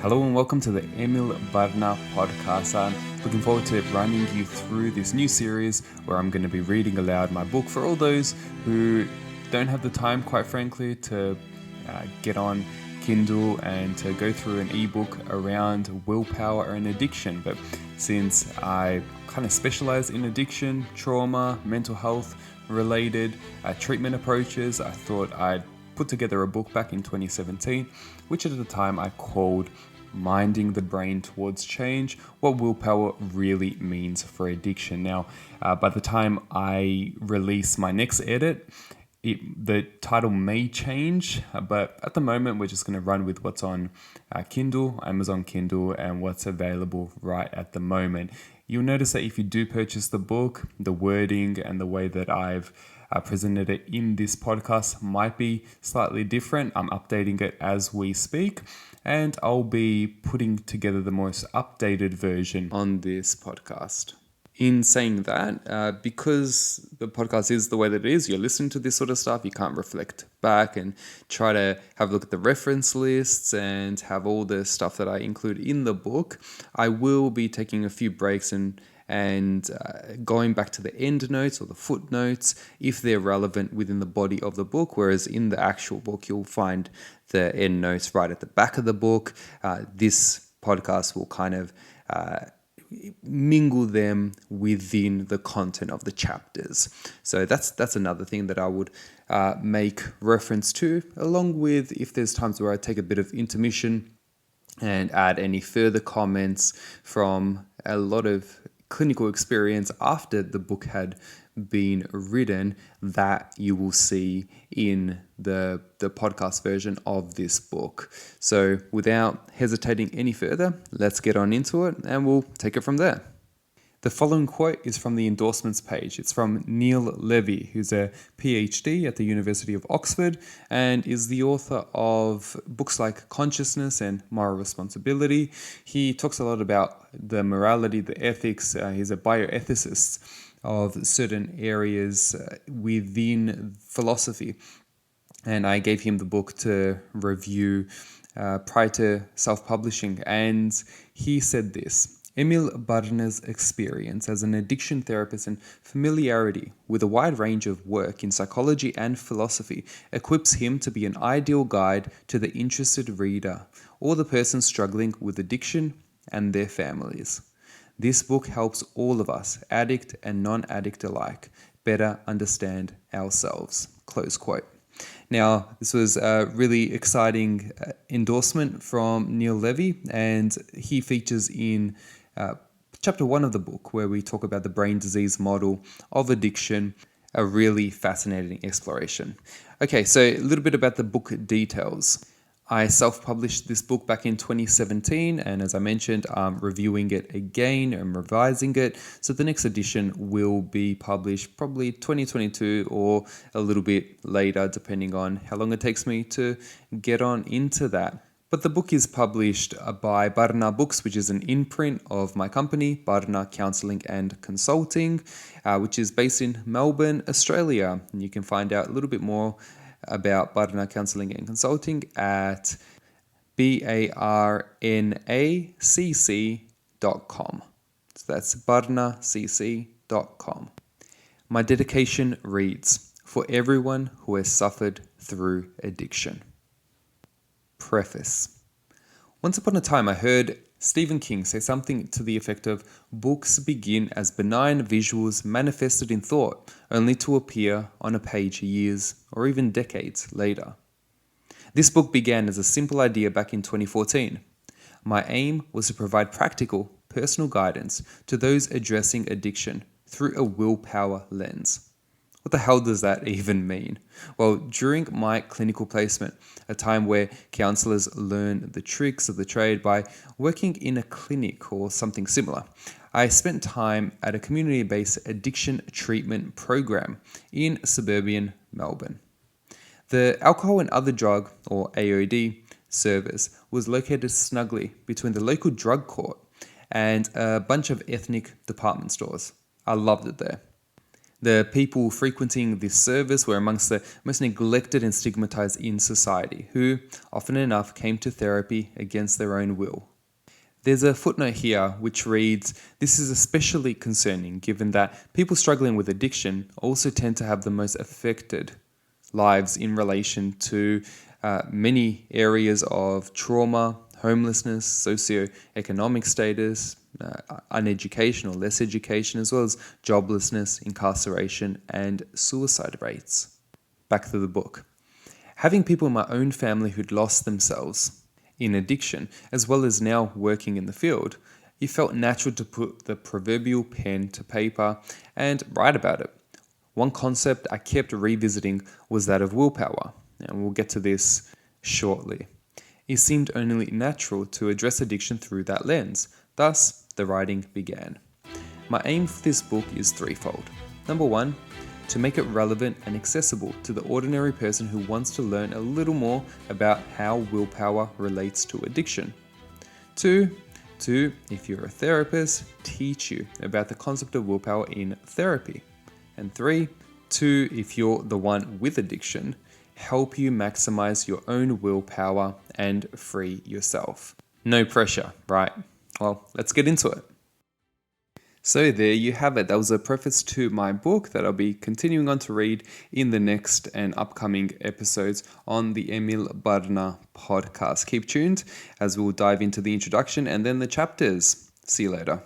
Hello and welcome to the Emil Barna podcast. I'm looking forward to running you through this new series where I'm going to be reading aloud my book for all those who don't have the time, quite frankly, to get on Kindle and to go through an ebook around willpower and addiction. But since I kind of specialize in addiction, trauma, mental health related treatment approaches, I thought I'd put together a book back in 2017, which at the time I called Minding the Brain Towards Change, What Willpower Really Means for Addiction. Now, by the time I release my next edit, the title may change, but at the moment we're just going to run with what's on Kindle, Amazon Kindle, and what's available right at the moment. You'll notice that if you do purchase the book, the wording and the way that I've presented it in this podcast might be slightly different. I'm updating it as we speak, and I'll be putting together the most updated version on this podcast. In saying that, because the podcast is the way that it is, you're listening to this sort of stuff, you can't reflect back and try to have a look at the reference lists and have all the stuff that I include in the book. I will be taking a few breaks and going back to the end notes or the footnotes if they're relevant within the body of the book, whereas in the actual book you'll find the end notes right at the back of the book. This podcast will kind of mingle them within the content of the chapters. So that's another thing that I would make reference to, along with if there's times where I take a bit of intermission and add any further comments from a lot of clinical experience after the book had been written that you will see in the podcast version of this book. So without hesitating any further, let's get on into it and we'll take it from there. The following quote is from the endorsements page. It's from Neil Levy, who's a PhD at the University of Oxford and is the author of books like Consciousness and Moral Responsibility. He talks a lot about the morality, the ethics. He's a bioethicist of certain areas within philosophy. And I gave him the book to review prior to self-publishing. And he said this: Emil Barna's experience as an addiction therapist and familiarity with a wide range of work in psychology and philosophy equips him to be an ideal guide to the interested reader or the person struggling with addiction and their families. This book helps all of us, addict and non-addict alike, better understand ourselves. Close quote. Now, this was a really exciting endorsement from Neil Levy, and he features in chapter 1 of the book where we talk about the brain disease model of addiction, a really fascinating exploration. Okay, so a little bit about the book details. I self-published this book back in 2017, and as I mentioned, I'm reviewing it again and revising it. So the next edition will be published probably 2022 or a little bit later, depending on how long it takes me to get on into that. But the book is published by Barna Books, which is an imprint of my company, Barna Counselling and Consulting, which is based in Melbourne, Australia. And you can find out a little bit more about Barna Counselling and Consulting at barnacc.com. So that's barnacc.com. My dedication reads, for everyone who has suffered through addiction. Preface. Once upon a time I heard Stephen King say something to the effect of, books begin as benign visuals manifested in thought, only to appear on a page years or even decades later. This book began as a simple idea back in 2014. My aim was to provide practical, personal guidance to those addressing addiction through a willpower lens. What the hell does that even mean? Well, during my clinical placement, a time where counselors learn the tricks of the trade by working in a clinic or something similar, I spent time at a community-based addiction treatment program in suburban Melbourne. The alcohol and other drug, or AOD, service was located snugly between the local drug court and a bunch of ethnic department stores. I loved it there. The people frequenting this service were amongst the most neglected and stigmatized in society, who often enough came to therapy against their own will. There's a footnote here which reads, "This is especially concerning given that people struggling with addiction also tend to have the most affected lives in relation to many areas of trauma, homelessness, socioeconomic status, uneducation or less education, as well as joblessness, incarceration, and suicide rates." Back to the book. Having people in my own family who'd lost themselves in addiction, as well as now working in the field, it felt natural to put the proverbial pen to paper and write about it. One concept I kept revisiting was that of willpower, and we'll get to this shortly. It seemed only natural to address addiction through that lens. Thus, the writing began. My aim for this book is threefold. Number one, to make it relevant and accessible to the ordinary person who wants to learn a little more about how willpower relates to addiction. Two, if you're a therapist, teach you about the concept of willpower in therapy. And three, if you're the one with addiction, help you maximize your own willpower and free yourself. No pressure, right? Well, let's get into it. So there you have it. That was a preface to my book that I'll be continuing on to read in the next and upcoming episodes on the Emil Barna podcast. Keep tuned as we'll dive into the introduction and then the chapters. See you later.